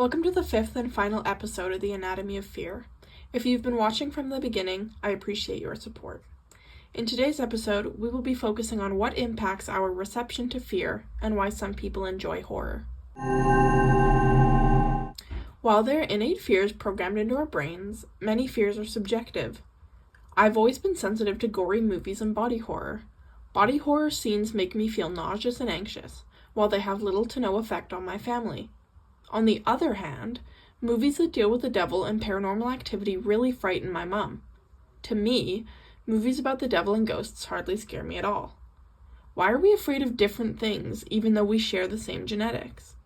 Welcome to the fifth and final episode of the Anatomy of Fear. If you've been watching from the beginning, I appreciate your support. In today's episode, we will be focusing on what impacts our reception to fear and why some people enjoy horror. While there are innate fears programmed into our brains, many fears are subjective. I've always been sensitive to gory movies and body horror. Body horror scenes make me feel nauseous and anxious, while they have little to no effect on my family. On the other hand, movies that deal with the devil and paranormal activity really frighten my mom. To me, movies about the devil and ghosts hardly scare me at all. Why are we afraid of different things even though we share the same genetics?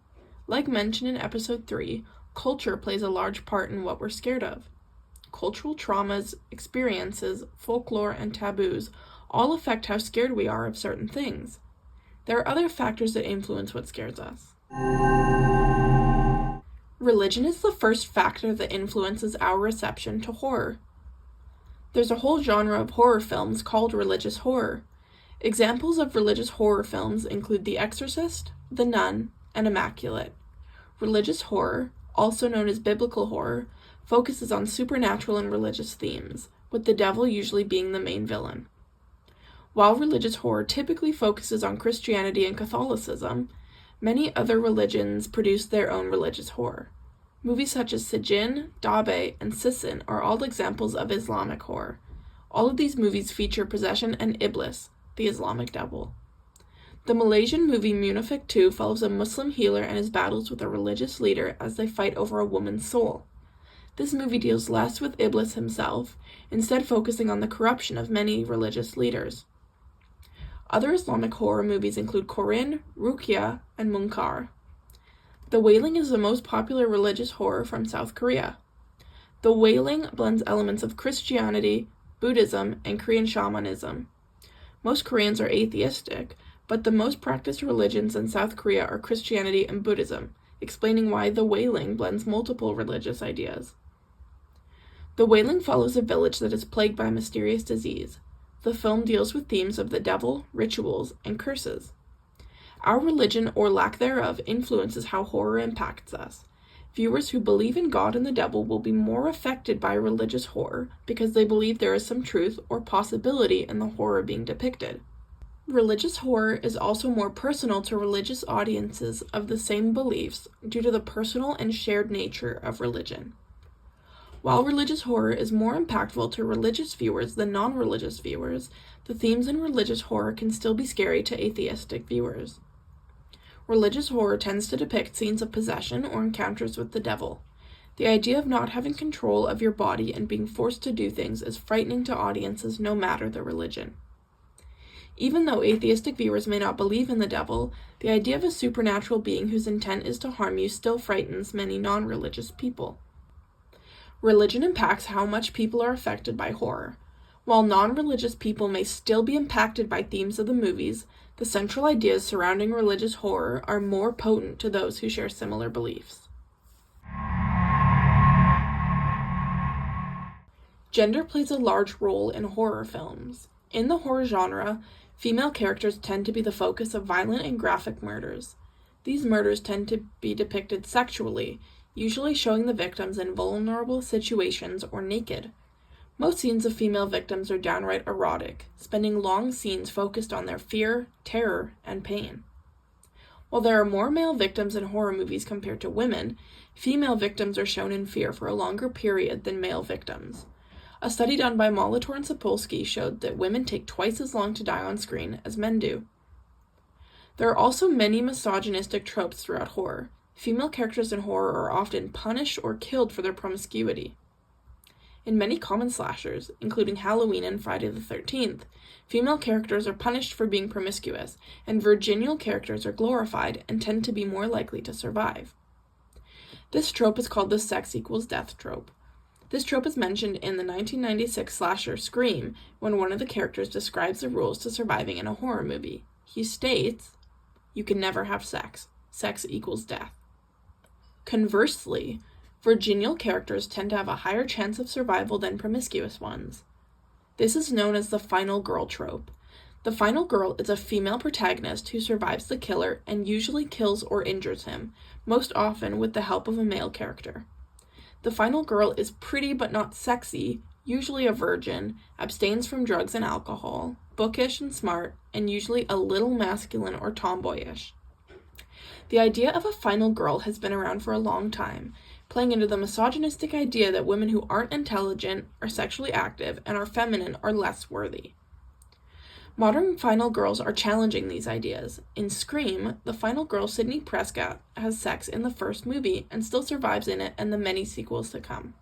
Like mentioned in episode 3, culture plays a large part in what we're scared of. Cultural traumas, experiences, folklore, and taboos all affect how scared we are of certain things. There are other factors that influence what scares us. Religion is the first factor that influences our reception to horror. There's a whole genre of horror films called religious horror. Examples of religious horror films include The Exorcist, The Nun, and Immaculate. Religious horror, also known as biblical horror, focuses on supernatural and religious themes, with the devil usually being the main villain. While religious horror typically focuses on Christianity and Catholicism, many other religions produce their own religious horror. Movies such as Sijin, Dabe, and Sisin are all examples of Islamic horror. All of these movies feature possession and Iblis, the Islamic devil. The Malaysian movie Munafik 2 follows a Muslim healer and his battles with a religious leader as they fight over a woman's soul. This movie deals less with Iblis himself, instead focusing on the corruption of many religious leaders. Other Islamic horror movies include Corinne, Ruqya, and Munkar. The Wailing is the most popular religious horror from South Korea. The Wailing blends elements of Christianity, Buddhism, and Korean shamanism. Most Koreans are atheistic, but the most practiced religions in South Korea are Christianity and Buddhism, explaining why The Wailing blends multiple religious ideas. The Wailing follows a village that is plagued by a mysterious disease. The film deals with themes of the devil, rituals, and curses. Our religion, or lack thereof, influences how horror impacts us. Viewers who believe in God and the devil will be more affected by religious horror because they believe there is some truth or possibility in the horror being depicted. Religious horror is also more personal to religious audiences of the same beliefs due to the personal and shared nature of religion. While religious horror is more impactful to religious viewers than non-religious viewers, the themes in religious horror can still be scary to atheistic viewers. Religious horror tends to depict scenes of possession or encounters with the devil. The idea of not having control of your body and being forced to do things is frightening to audiences no matter the religion. Even though atheistic viewers may not believe in the devil, the idea of a supernatural being whose intent is to harm you still frightens many non-religious people. Religion impacts how much people are affected by horror. While non-religious people may still be impacted by themes of the movies, the central ideas surrounding religious horror are more potent to those who share similar beliefs. Gender plays a large role in horror films. In the horror genre, female characters tend to be the focus of violent and graphic murders. These murders tend to be depicted sexually, usually showing the victims in vulnerable situations or naked. Most scenes of female victims are downright erotic, spending long scenes focused on their fear, terror, and pain. While there are more male victims in horror movies compared to women, female victims are shown in fear for a longer period than male victims. A study done by Molitor and Sapolsky showed that women take twice as long to die on screen as men do. There are also many misogynistic tropes throughout horror. Female characters in horror are often punished or killed for their promiscuity. In many common slashers, including Halloween and Friday the 13th, female characters are punished for being promiscuous, and virginal characters are glorified and tend to be more likely to survive. This trope is called the sex equals death trope. This trope is mentioned in the 1996 slasher Scream when one of the characters describes the rules to surviving in a horror movie. He states, "You can never have sex. Sex equals death." Conversely, virginal characters tend to have a higher chance of survival than promiscuous ones. This is known as the final girl trope. The final girl is a female protagonist who survives the killer and usually kills or injures him, most often with the help of a male character. The final girl is pretty but not sexy, usually a virgin, abstains from drugs and alcohol, bookish and smart, and usually a little masculine or tomboyish. The idea of a final girl has been around for a long time, playing into the misogynistic idea that women who aren't intelligent, are sexually active, and are feminine are less worthy. Modern final girls are challenging these ideas. In Scream, the final girl, Sidney Prescott, has sex in the first movie and still survives in it and the many sequels to come.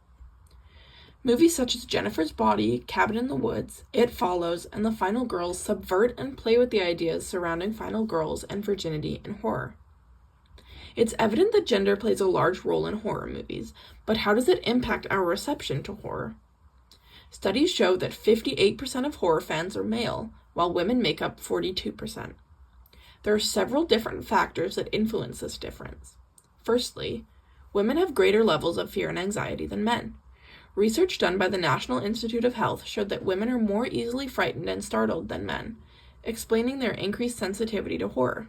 Movies such as Jennifer's Body, Cabin in the Woods, It Follows, and The Final Girls subvert and play with the ideas surrounding final girls and virginity in horror. It's evident that gender plays a large role in horror movies, but how does it impact our reception to horror? Studies show that 58% of horror fans are male, while women make up 42%. There are several different factors that influence this difference. Firstly, women have greater levels of fear and anxiety than men. Research done by the National Institute of Health showed that women are more easily frightened and startled than men, explaining their increased sensitivity to horror.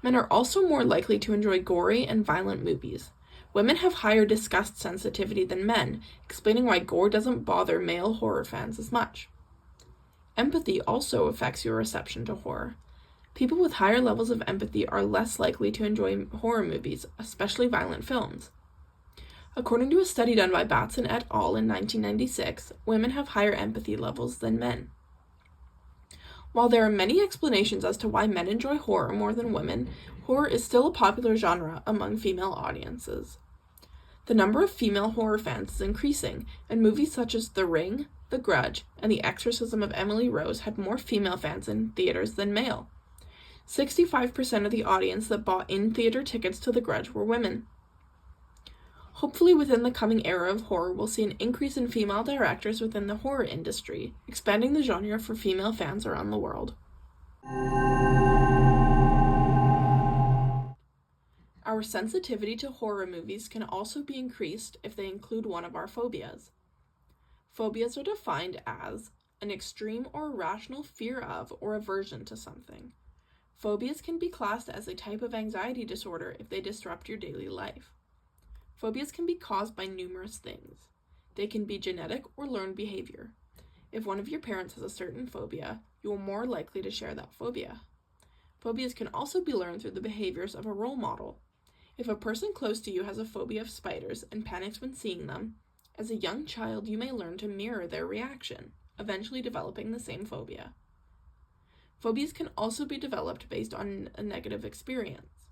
Men are also more likely to enjoy gory and violent movies. Women have higher disgust sensitivity than men, explaining why gore doesn't bother male horror fans as much. Empathy also affects your reception to horror. People with higher levels of empathy are less likely to enjoy horror movies, especially violent films. According to a study done by Batson et al. In 1996, women have higher empathy levels than men. While there are many explanations as to why men enjoy horror more than women, horror is still a popular genre among female audiences. The number of female horror fans is increasing, and movies such as The Ring, The Grudge, and The Exorcism of Emily Rose had more female fans in theaters than male. 65% of the audience that bought in-theater tickets to The Grudge were women. Hopefully within the coming era of horror, we'll see an increase in female directors within the horror industry, expanding the genre for female fans around the world. Our sensitivity to horror movies can also be increased if they include one of our phobias. Phobias are defined as an extreme or irrational fear of or aversion to something. Phobias can be classed as a type of anxiety disorder if they disrupt your daily life. Phobias can be caused by numerous things. They can be genetic or learned behavior. If one of your parents has a certain phobia, you are more likely to share that phobia. Phobias can also be learned through the behaviors of a role model. If a person close to you has a phobia of spiders and panics when seeing them, as a young child you may learn to mirror their reaction, eventually developing the same phobia. Phobias can also be developed based on a negative experience.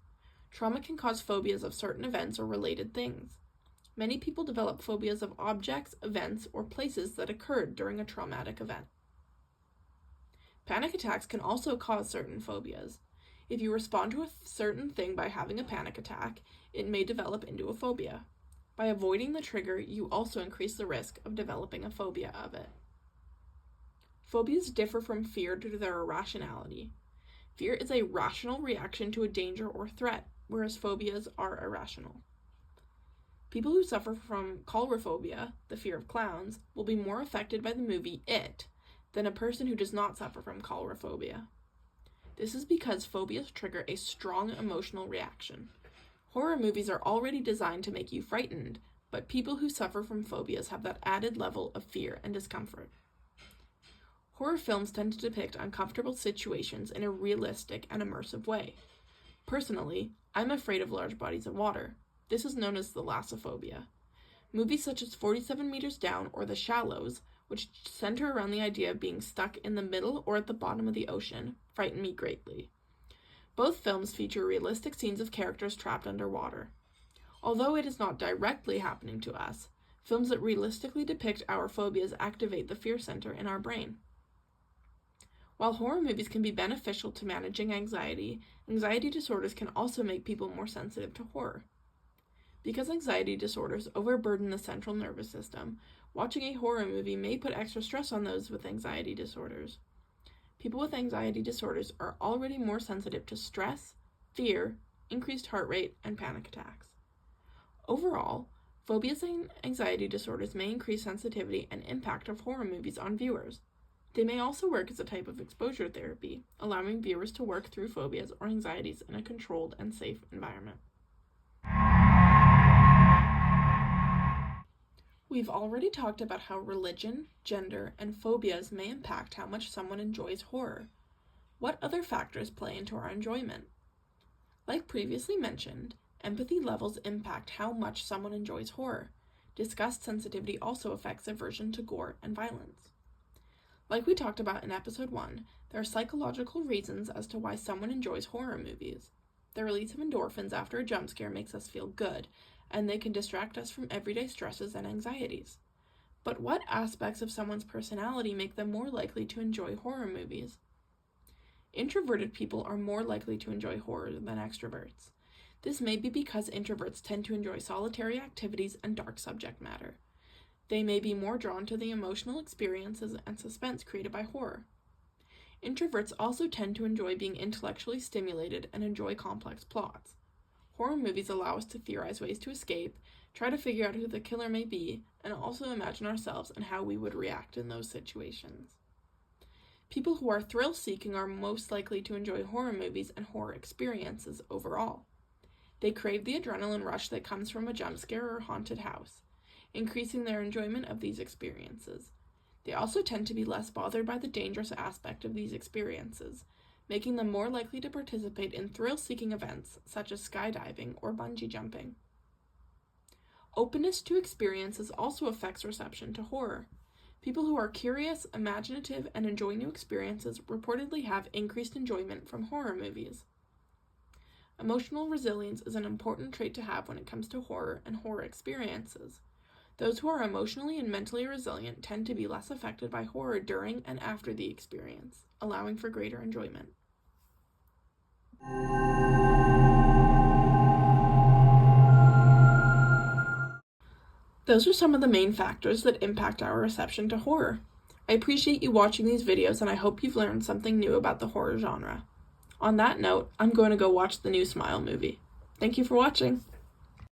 Trauma can cause phobias of certain events or related things. Many people develop phobias of objects, events, or places that occurred during a traumatic event. Panic attacks can also cause certain phobias. If you respond to a certain thing by having a panic attack, it may develop into a phobia. By avoiding the trigger, you also increase the risk of developing a phobia of it. Phobias differ from fear due to their irrationality. Fear is a rational reaction to a danger or threat, whereas phobias are irrational. People who suffer from coulrophobia, the fear of clowns, will be more affected by the movie It than a person who does not suffer from coulrophobia. This is because phobias trigger a strong emotional reaction. Horror movies are already designed to make you frightened, but people who suffer from phobias have that added level of fear and discomfort. Horror films tend to depict uncomfortable situations in a realistic and immersive way. Personally, I'm afraid of large bodies of water. This is known as thalassophobia. Movies such as 47 Meters Down or The Shallows, which center around the idea of being stuck in the middle or at the bottom of the ocean, frighten me greatly. Both films feature realistic scenes of characters trapped underwater. Although it is not directly happening to us, films that realistically depict our phobias activate the fear center in our brain. While horror movies can be beneficial to managing anxiety, anxiety disorders can also make people more sensitive to horror. Because anxiety disorders overburden the central nervous system, watching a horror movie may put extra stress on those with anxiety disorders. People with anxiety disorders are already more sensitive to stress, fear, increased heart rate, and panic attacks. Overall, phobias and anxiety disorders may increase sensitivity and impact of horror movies on viewers. They may also work as a type of exposure therapy, allowing viewers to work through phobias or anxieties in a controlled and safe environment. We've already talked about how religion, gender, and phobias may impact how much someone enjoys horror. What other factors play into our enjoyment? Like previously mentioned, empathy levels impact how much someone enjoys horror. Disgust sensitivity also affects aversion to gore and violence. Like we talked about in episode 1, there are psychological reasons as to why someone enjoys horror movies. The release of endorphins after a jump scare makes us feel good, and they can distract us from everyday stresses and anxieties. But what aspects of someone's personality make them more likely to enjoy horror movies? Introverted people are more likely to enjoy horror than extroverts. This may be because introverts tend to enjoy solitary activities and dark subject matter. They may be more drawn to the emotional experiences and suspense created by horror. Introverts also tend to enjoy being intellectually stimulated and enjoy complex plots. Horror movies allow us to theorize ways to escape, try to figure out who the killer may be, and also imagine ourselves and how we would react in those situations. People who are thrill-seeking are most likely to enjoy horror movies and horror experiences overall. They crave the adrenaline rush that comes from a jump scare or haunted house, increasing their enjoyment of these experiences. They also tend to be less bothered by the dangerous aspect of these experiences, making them more likely to participate in thrill-seeking events such as skydiving or bungee jumping. Openness to experiences also affects reception to horror. People who are curious, imaginative, and enjoy new experiences reportedly have increased enjoyment from horror movies. Emotional resilience is an important trait to have when it comes to horror and horror experiences. Those who are emotionally and mentally resilient tend to be less affected by horror during and after the experience, allowing for greater enjoyment. Those are some of the main factors that impact our reception to horror. I appreciate you watching these videos, and I hope you've learned something new about the horror genre. On that note, I'm going to go watch the new Smile movie. Thank you for watching.